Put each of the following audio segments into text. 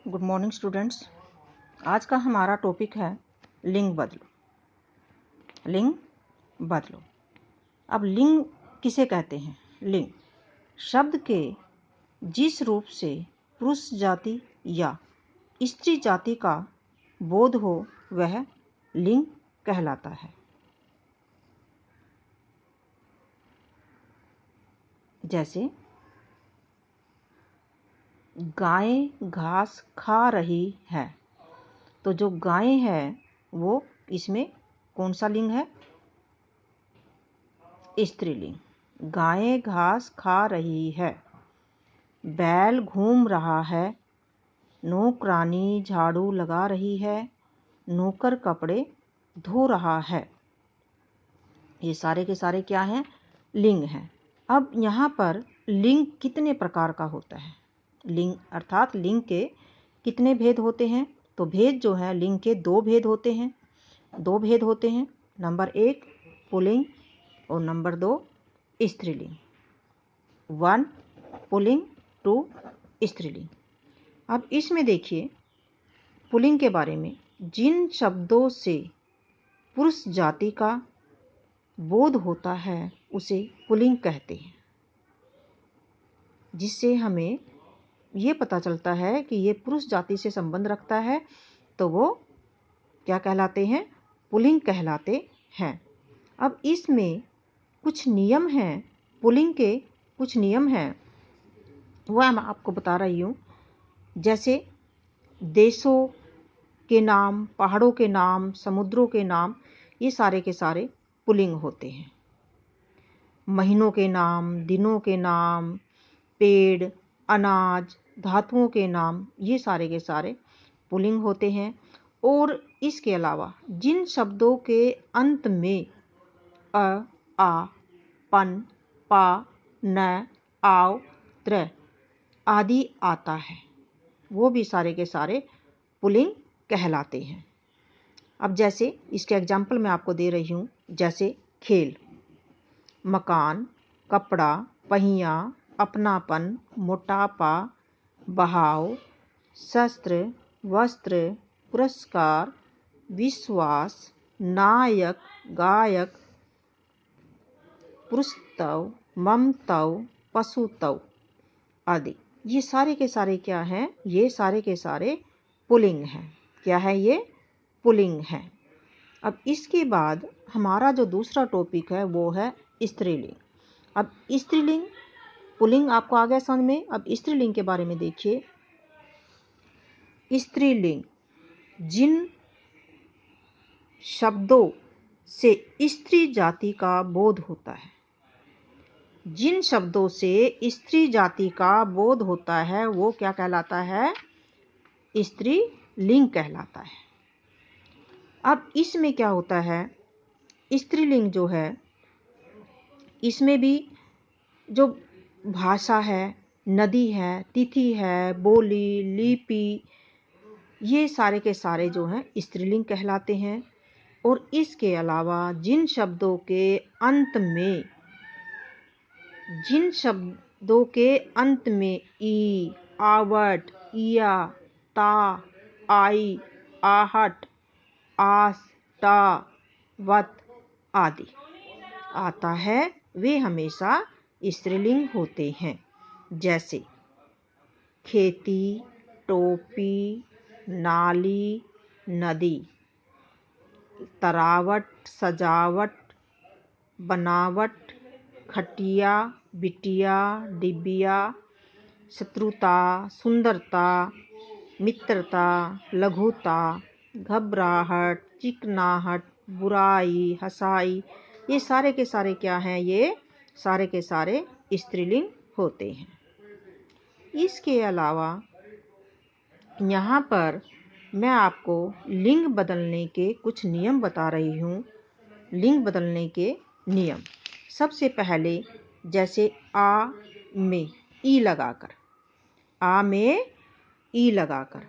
Good morning students. आज का हमारा टॉपिक है लिंग बदलो। लिंग बदलो। अब लिंग किसे कहते हैं? लिंग शब्द के जिस रूप से पुरुष जाति या स्त्री जाति का बोध हो वह लिंग कहलाता है। जैसे गाय घास खा रही है, तो जो गाय है वो इसमें कौन सा लिंग है? स्त्रीलिंग। गाय घास खा रही है। बैल घूम रहा है। नौकरानी झाड़ू लगा रही है। नौकर कपड़े धो रहा है। ये सारे के सारे क्या हैं? लिंग हैं। अब यहाँ पर लिंग कितने प्रकार का होता है? लिंग अर्थात लिंग के कितने भेद होते हैं? तो भेद जो है लिंग के दो भेद होते हैं। नंबर 1 पुल्लिंग और नंबर 2 स्त्रीलिंग। 1 पुल्लिंग 2 स्त्रीलिंग। अब इसमें देखिए पुल्लिंग के बारे में, जिन शब्दों से पुरुष जाति का बोध होता है उसे पुल्लिंग कहते हैं, जिससे हमें ये पता चलता है कि ये पुरुष जाति से संबंध रखता है, तो वो क्या कहलाते हैं? पुल्लिंग कहलाते हैं। अब इसमें कुछ नियम हैं, पुल्लिंग के कुछ नियम हैं, वह मैं आपको बता रही हूँ। जैसे देशों के नाम, पहाड़ों के नाम, समुद्रों के नाम, ये सारे के सारे पुल्लिंग होते हैं। महीनों के नाम, दिनों के नाम, पेड़, अनाज, धातुओं के नाम, ये सारे के सारे पुल्लिंग होते हैं। और इसके अलावा जिन शब्दों के अंत में अ, आ, पन, पा, न, आव, त्र आदि आता है, वो भी सारे के सारे पुल्लिंग कहलाते हैं। अब जैसे इसके एग्जाम्पल मैं आपको दे रही हूँ। जैसे खेल, मकान, कपड़ा, पहिया, अपनापन, मोटापा, बहाव, शस्त्र, वस्त्र, पुरस्कार, विश्वास, नायक, गायक, पुरुषत्व, ममत्व, पशुत्व आदि, ये सारे के सारे क्या हैं? ये सारे के सारे पुल्लिंग हैं। क्या है? ये पुल्लिंग है। अब इसके बाद हमारा जो दूसरा टॉपिक है वो है स्त्रीलिंग। अब स्त्रीलिंग, पुल्लिंग आपको आ गया समझ में। अब स्त्रीलिंग के बारे में देखिए। स्त्रीलिंग जिन शब्दों से स्त्री जाति का बोध होता है, जिन शब्दों से स्त्री जाति का बोध होता है वो क्या कहलाता है? स्त्रीलिंग कहलाता है। अब इसमें क्या होता है? स्त्रीलिंग जो है इसमें भी जो भाषा है, नदी है, तिथि है, बोली, लिपि, ये सारे के सारे जो हैं स्त्रीलिंग कहलाते हैं। और इसके अलावा जिन शब्दों के अंत में ई, आवट, इया, ता, आई, आहट, आस, टा, वत आदि आता है, वे हमेशा स्त्रीलिंग होते हैं। जैसे खेती, टोपी, नाली, नदी, तरावट, सजावट, बनावट, खटिया, बिटिया, डिबिया, शत्रुता, सुंदरता, मित्रता, लघुता, घबराहट, चिकनाहट, बुराई, हंसाई, ये सारे के सारे क्या हैं? ये सारे के सारे स्त्रीलिंग होते हैं। इसके अलावा यहाँ पर मैं आपको लिंग बदलने के कुछ नियम बता रही हूँ। लिंग बदलने के नियम, सबसे पहले जैसे आ में ई लगाकर, आ में ई लगाकर,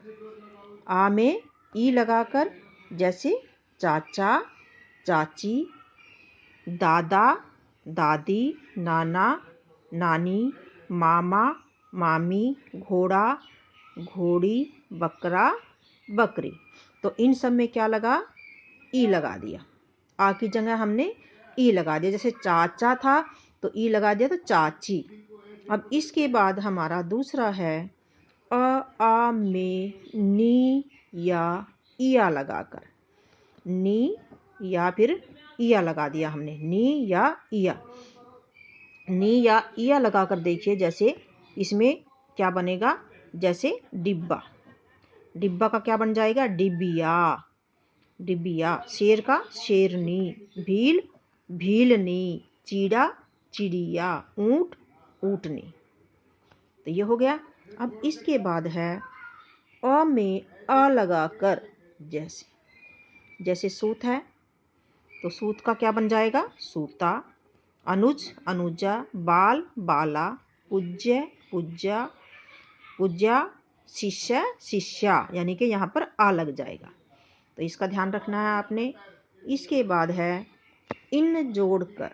आ में ई लगाकर, जैसे चाचा, चाची, दादा, दादी, नाना, नानी, मामा, मामी, घोड़ा, घोड़ी, बकरा, बकरी। तो इन सब में क्या लगा? ई लगा दिया। आ की जगह हमने ई लगा दिया। जैसे चाचा था तो ई लगा दिया तो चाची। अब इसके बाद हमारा दूसरा है अ, आ में नी या इया लगाकर, नी या फिर इया लगा दिया हमने, नी या इया। नी या इया लगाकर देखिए, जैसे इसमें क्या बनेगा? जैसे डिब्बा, डिब्बा का क्या बन जाएगा? डिबिया, डिबिया। शेर का शेरनी, भील भीलनी, चीड़ा चिड़िया, ऊंट ऊँटनी। तो ये हो गया। अब इसके बाद है अ में आ लगाकर, जैसे जैसे सूत है तो सूत का क्या बन जाएगा? सूता, अनुज अनुजा, बाल बाला, पूज्य पूज्या, पूज्या, शिष्य शिष्या, यानी कि यहाँ पर आ लग जाएगा। तो इसका ध्यान रखना है आपने। इसके बाद है इन जोड़कर,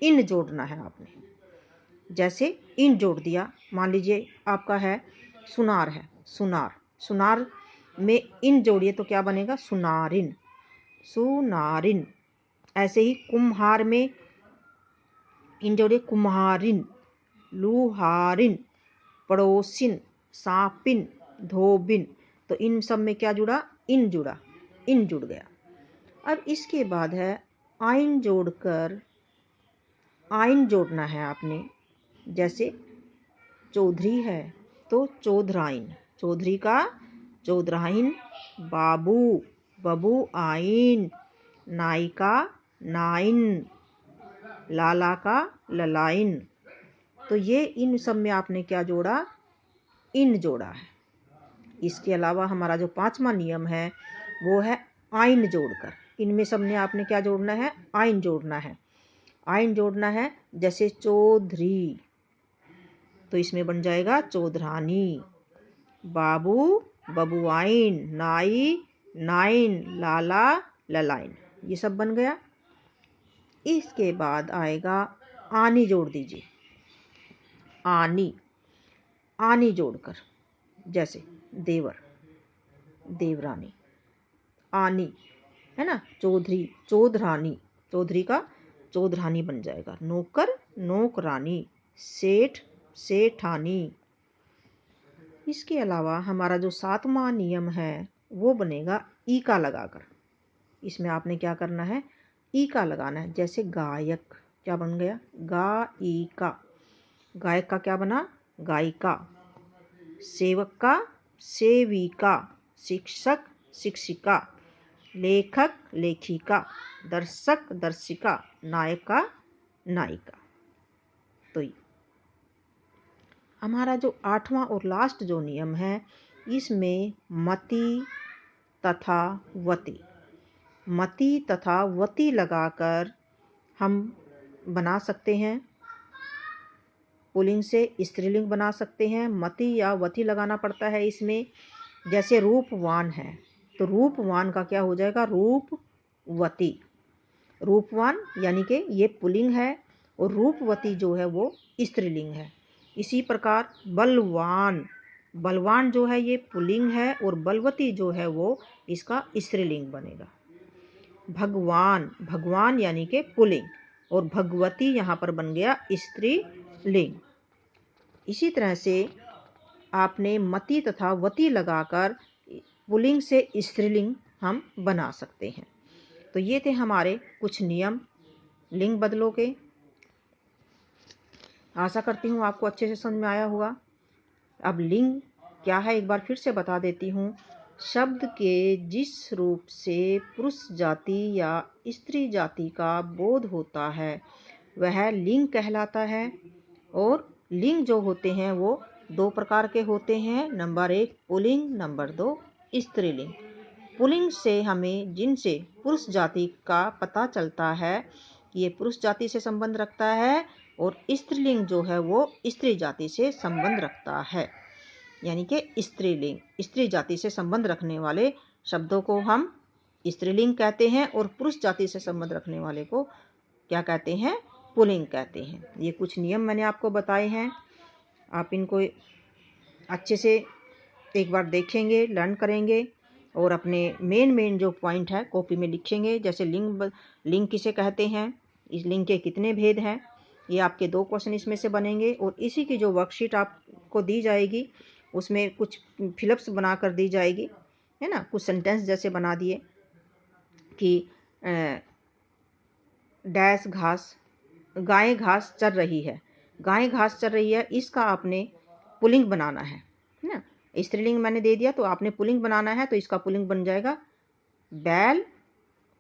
इन जोड़ना है आपने। जैसे इन जोड़ दिया, मान लीजिए आपका है सुनार है, सुनार, सुनार में इन जोड़िए तो क्या बनेगा? सुनारिन, सुनारिन। ऐसे ही कुम्हार में इन जोड़िए, कुम्हारिन, लुहारिन, पड़ोसिन, सांपिन, धोबिन। तो इन सब में क्या जुड़ा? इन जुड़ा, इन जुड़ गया। अब इसके बाद है आइन जोड़कर, आइन जोड़ना है आपने। जैसे चौधरी है तो चौधराइन, चौधरी का चौधराइन, बाबू बबू आइन, नायिका नाइन, लाला का ललाइन। तो ये इन सब में आपने क्या जोड़ा? इन जोड़ा है। इसके अलावा हमारा जो पांचवा नियम है वो है आइन जोड़कर। इनमें सब में आपने क्या जोड़ना है? आइन जोड़ना है, आइन जोड़ना है। जैसे चौधरी तो इसमें बन जाएगा चौधरानी, बाबू बबुआइन, नाई नाइन, लाला ललाइन। ये सब बन गया। इसके बाद आएगा आनी, जोड़ दीजिए, आनी, आनी जोड़कर। जैसे देवर देवरानी, आनी है ना, चौधरी चौधरानी, चौधरी का चौधरानी बन जाएगा, नौकर नौकरानी, सेठ सेठानी। इसके अलावा हमारा जो सातवां नियम है वो बनेगा ई का लगाकर। इसमें आपने क्या करना है? ई का लगाना है। जैसे गायक, क्या बन गया? गायिका, गायक का क्या बना? गायिका। सेवक का सेविका, शिक्षक शिक्षिका, लेखक लेखिका, दर्शक दर्शिका, नायक का नायिका। तो हमारा जो आठवां और लास्ट जो नियम है इसमें मति तथा वति, मति तथा वति लगाकर हम बना सकते हैं, पुल्लिंग से स्त्रीलिंग बना सकते हैं। मति या वति लगाना पड़ता है इसमें। जैसे रूपवान है तो रूपवान का क्या हो जाएगा? रूपवती, रूपवान यानी कि ये पुल्लिंग है और रूपवती जो है वो स्त्रीलिंग है। इसी प्रकार बलवान, बलवान जो है ये पुल्लिंग है और बलवती जो है वो इसका स्त्रीलिंग बनेगा। भगवान, भगवान यानी कि पुल्लिंग और भगवती यहाँ पर बन गया स्त्रीलिंग। इसी तरह से आपने मति तथा वति लगाकर पुल्लिंग से स्त्रीलिंग हम बना सकते हैं। तो ये थे हमारे कुछ नियम लिंग बदलों के। आशा करती हूँ आपको अच्छे से समझ में आया होगा। अब लिंग क्या है एक बार फिर से बता देती हूँ। शब्द के जिस रूप से पुरुष जाति या स्त्री जाति का बोध होता है वह लिंग कहलाता है। और लिंग जो होते हैं वो दो प्रकार के होते हैं। नंबर 1 पुल्लिंग, नंबर 2 स्त्रीलिंग। पुल्लिंग से हमें जिनसे पुरुष जाति का पता चलता है ये पुरुष जाति से संबंध रखता है और स्त्रीलिंग जो है वो स्त्री जाति से संबंध रखता है। यानी कि स्त्रीलिंग, स्त्री जाति से संबंध रखने वाले शब्दों को हम स्त्रीलिंग कहते हैं और पुरुष जाति से संबंध रखने वाले को क्या कहते हैं? पुल्लिंग कहते हैं। ये कुछ नियम मैंने आपको बताए हैं, आप इनको अच्छे से एक बार देखेंगे, लर्न करेंगे और अपने मेन जो पॉइंट है कॉपी में लिखेंगे। जैसे लिंग किसे कहते हैं, इस लिंग के कितने भेद हैं, ये आपके 2 क्वेश्चन इसमें से बनेंगे। और इसी की जो वर्कशीट आपको दी जाएगी उसमें कुछ फिलअप्स बना कर दी जाएगी, है ना। कुछ सेंटेंस जैसे बना दिए कि डैश घास, गाय घास चर रही है, गाय घास चर रही है, इसका आपने पुल्लिंग बनाना है ना। स्त्रीलिंग मैंने दे दिया तो आपने पुल्लिंग बनाना है, तो इसका पुल्लिंग बन जाएगा बैल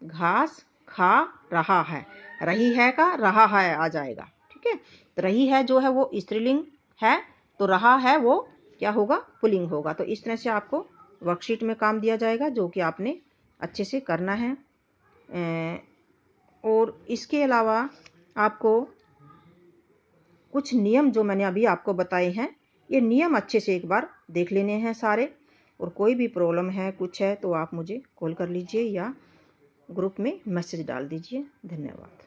घास खा रहा है। रही है का रहा है आ जाएगा, ठीक है। तो रही है जो है वो स्त्रीलिंग है, तो रहा है वो क्या होगा, पुल्लिंग होगा। तो इस तरह से आपको वर्कशीट में काम दिया जाएगा जो कि आपने अच्छे से करना है। और इसके अलावा आपको कुछ नियम जो मैंने अभी आपको बताए हैं, ये नियम अच्छे से एक बार देख लेने हैं सारे। और कोई भी प्रॉब्लम है, कुछ है, तो आप मुझे कॉल कर लीजिए या ग्रुप में मैसेज डाल दीजिए। धन्यवाद।